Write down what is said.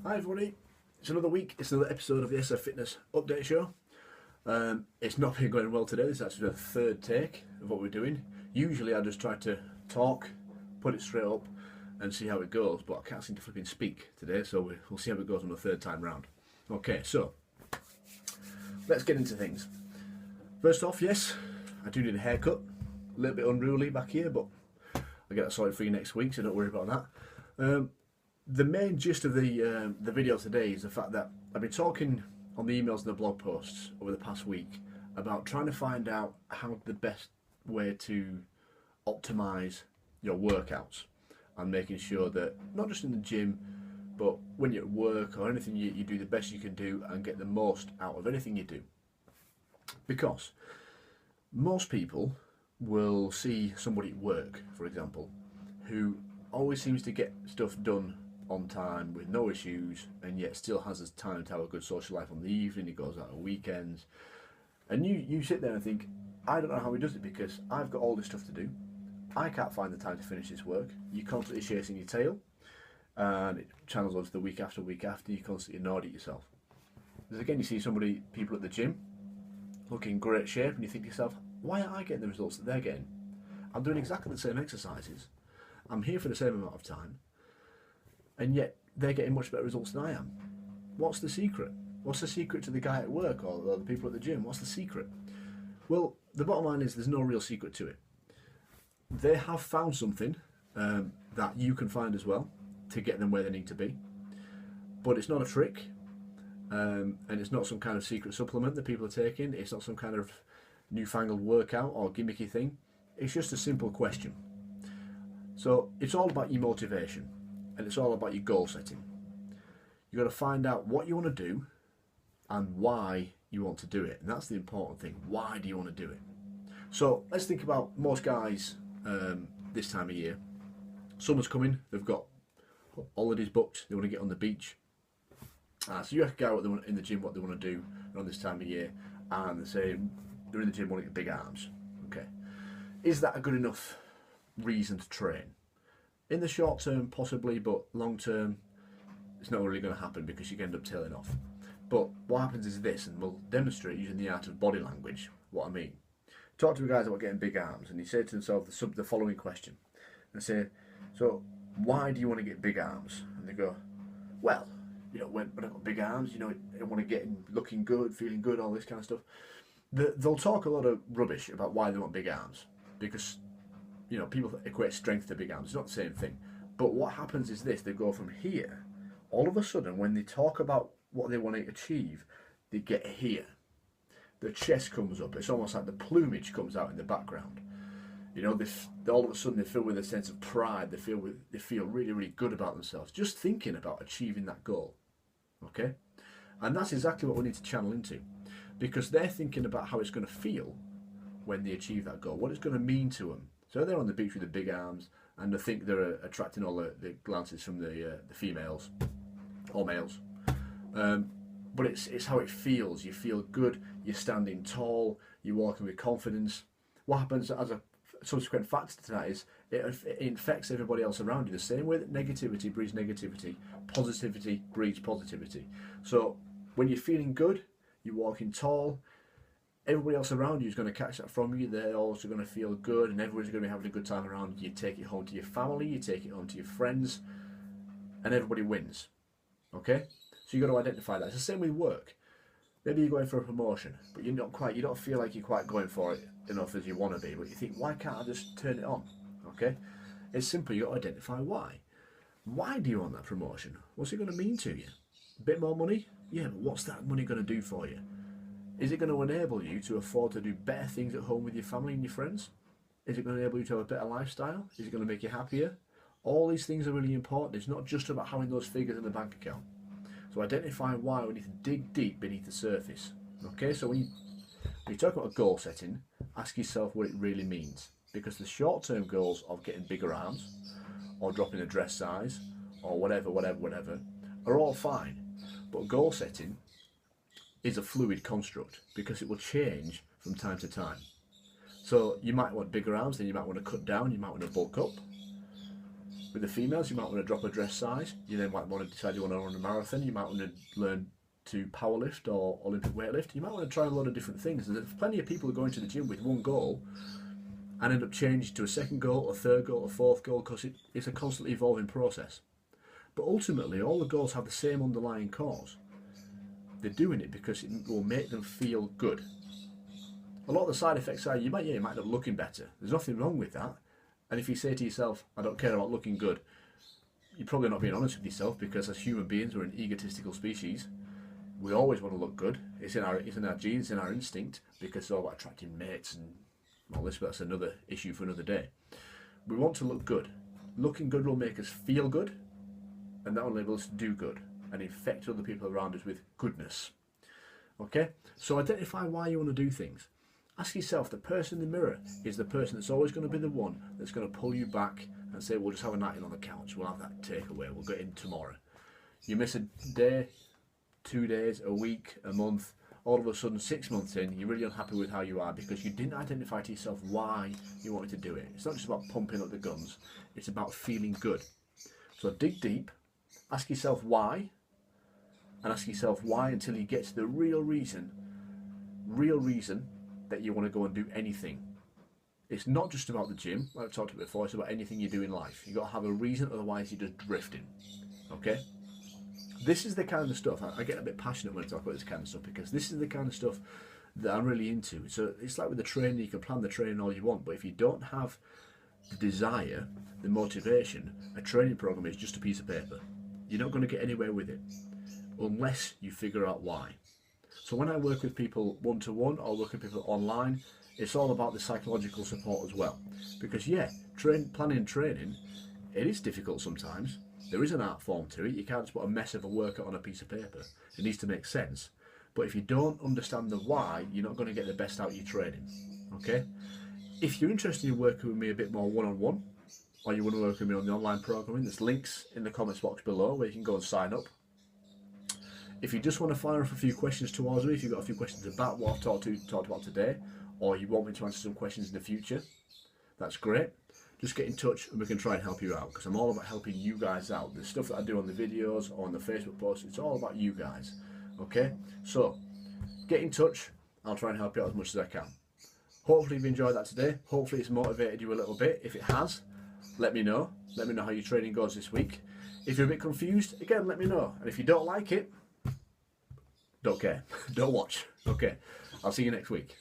Hi everybody, it's another week, it's another episode of the SF Fitness Update Show. It's not been going well today, this is actually the third take of what we're doing. Usually I just try to talk, put it straight up and see how it goes, but I can't seem to flipping speak today, so we'll see how it goes on the third time round. Okay, so let's get into things. First off, yes, I do need a haircut. A little bit unruly back here, but I'll get that sorted for you next week, so don't worry about that. The main gist of the video today is the fact that I've been talking on the emails and the blog posts over the past week about trying to find out how the best way to optimize your workouts and making sure that not just in the gym but when you're at work or anything you do the best you can do and get the most out of anything you do, because most people will see somebody at work, for example, who always seems to get stuff done on time with no issues and yet still has his time to have a good social life on the evening. He goes out on weekends and you sit there and think, I don't know how he does it because I've got all this stuff to do. I can't find the time to finish this work. You're constantly chasing your tail and it channels on to the week after week after. You constantly annoyed at yourself. Because again, you see people at the gym looking in great shape and you think to yourself, why aren't I getting the results that they're getting? I'm doing exactly the same exercises. I'm here for the same amount of time and yet they're getting much better results than I am. What's the secret? What's the secret to the guy at work or the people at the gym? What's the secret? Well, the bottom line is there's no real secret to it. They have found something that you can find as well to get them where they need to be. But it's not a trick and it's not some kind of secret supplement that people are taking. It's not some kind of newfangled workout or gimmicky thing. It's just a simple question. So it's all about your motivation and it's all about your goal setting. You've got to find out what you want to do and why you want to do it. And that's the important thing. Why do you want to do it? So let's think about most guys this time of year. Summer's coming, they've got holidays booked, they want to get on the beach. So you ask a guy what they want in the gym, what they want to do around this time of year, and they say they're in the gym wanting to get big arms. Okay, is that a good enough reason to train? In the short term, possibly, but long term, it's not really going to happen because you end up tailing off. But what happens is this, and we'll demonstrate using the art of body language what I mean. Talk to a guy about getting big arms, and he said to himself the following question. And I say, so why do you want to get big arms? And they go, well, when I've got big arms, I want to get looking good, feeling good, all this kind of stuff. They'll talk a lot of rubbish about why they want big arms because people equate strength to big arms. It's not the same thing. But what happens is this: they go from here. All of a sudden, when they talk about what they want to achieve, they get here. The chest comes up. It's almost like the plumage comes out in the background. All of a sudden they feel with a sense of pride. They feel really, really good about themselves. Just thinking about achieving that goal. Okay? And that's exactly what we need to channel into. Because they're thinking about how it's going to feel when they achieve that goal. What it's going to mean to them. So they're on the beach with the big arms and they think they're attracting all the glances from the females or males. But it's how it feels. You feel good, you're standing tall, you're walking with confidence. What happens as a subsequent factor to that is it infects everybody else around you. The same way that negativity breeds negativity, positivity breeds positivity. So when you're feeling good, you're walking tall, everybody else around you is going to catch that from you. They're also going to feel good and everybody's going to be having a good time around you. You take it home to your family, you take it home to your friends, and everybody wins. Okay? So you've got to identify that. It's the same with work. Maybe you're going for a promotion, but you don't feel like you're quite going for it enough as you want to be, but you think, why can't I just turn it on? Okay? It's simple. You've got to identify why. Why do you want that promotion? What's it going to mean to you? A bit more money? Yeah, but what's that money going to do for you? Is it going to enable you to afford to do better things at home with your family and your friends? Is it going to enable you to have a better lifestyle? Is it going to make you happier? All these things are really important. It's not just about having those figures in the bank account. So identify why. We need to dig deep beneath the surface. Okay, so when you talk about a goal setting, ask yourself what it really means. Because the short-term goals of getting bigger arms, or dropping a dress size, or whatever, are all fine. But goal setting is a fluid construct because it will change from time to time. So you might want bigger arms, then you might want to cut down, you might want to bulk up. With the females, you might want to drop a dress size. You then might want to decide you want to run a marathon. You might want to learn to powerlift or Olympic weightlift. You might want to try a lot of different things. There's plenty of people who go into the gym with one goal and end up changing to a second goal, a third goal, a fourth goal, because it's a constantly evolving process. But ultimately, all the goals have the same underlying cause. They're doing it because it will make them feel good. A lot of the side effects are you might end up looking better. There's nothing wrong with that. And if you say to yourself, I don't care about looking good, you're probably not being honest with yourself, because as human beings, we're an egotistical species. We always want to look good. It's in our genes, in our instinct, because it's all about attracting mates and all this, but that's another issue for another day. We want to look good. Looking good will make us feel good, and that will enable us to do good and infect other people around us with goodness. Okay? So identify why you want to do things. Ask yourself, the person in the mirror is the person that's always going to be the one that's going to pull you back and say, we'll just have a night in on the couch, we'll have that takeaway, we'll get in tomorrow. You miss a day, 2 days, a week, a month, all of a sudden 6 months in, you're really unhappy with how you are because you didn't identify to yourself why you wanted to do it. It's not just about pumping up the guns, it's about feeling good. So dig deep, ask yourself why, and ask yourself why until you get to the real reason that you want to go and do anything. It's not just about the gym, like I've talked about before, it's about anything you do in life. You've got to have a reason, otherwise you're just drifting. Okay? This is the kind of stuff, I get a bit passionate when I talk about this kind of stuff, because this is the kind of stuff that I'm really into. So it's like with the training, you can plan the training all you want, but if you don't have the desire, the motivation, a training program is just a piece of paper. You're not going to get anywhere with it unless you figure out why. So when I work with people one-to-one or work with people online, it's all about the psychological support as well. Because planning training, it is difficult sometimes. There is an art form to it. You can't just put a mess of a workout on a piece of paper. It needs to make sense. But if you don't understand the why, you're not going to get the best out of your training. Okay? If you're interested in working with me a bit more one-on-one, or you want to work with me on the online programming, there's links in the comments box below where you can go and sign up. If you just want to fire off a few questions towards me, if you've got a few questions about what I've talked about today, or you want me to answer some questions in the future, that's great. Just get in touch and we can try and help you out, because I'm all about helping you guys out. The stuff that I do on the videos or on the Facebook posts, it's all about you guys. Okay? So, get in touch. I'll try and help you out as much as I can. Hopefully you've enjoyed that today. Hopefully it's motivated you a little bit. If it has, let me know. Let me know how your training goes this week. If you're a bit confused, again, let me know. And if you don't like it, don't care. Don't watch. Okay. I'll see you next week.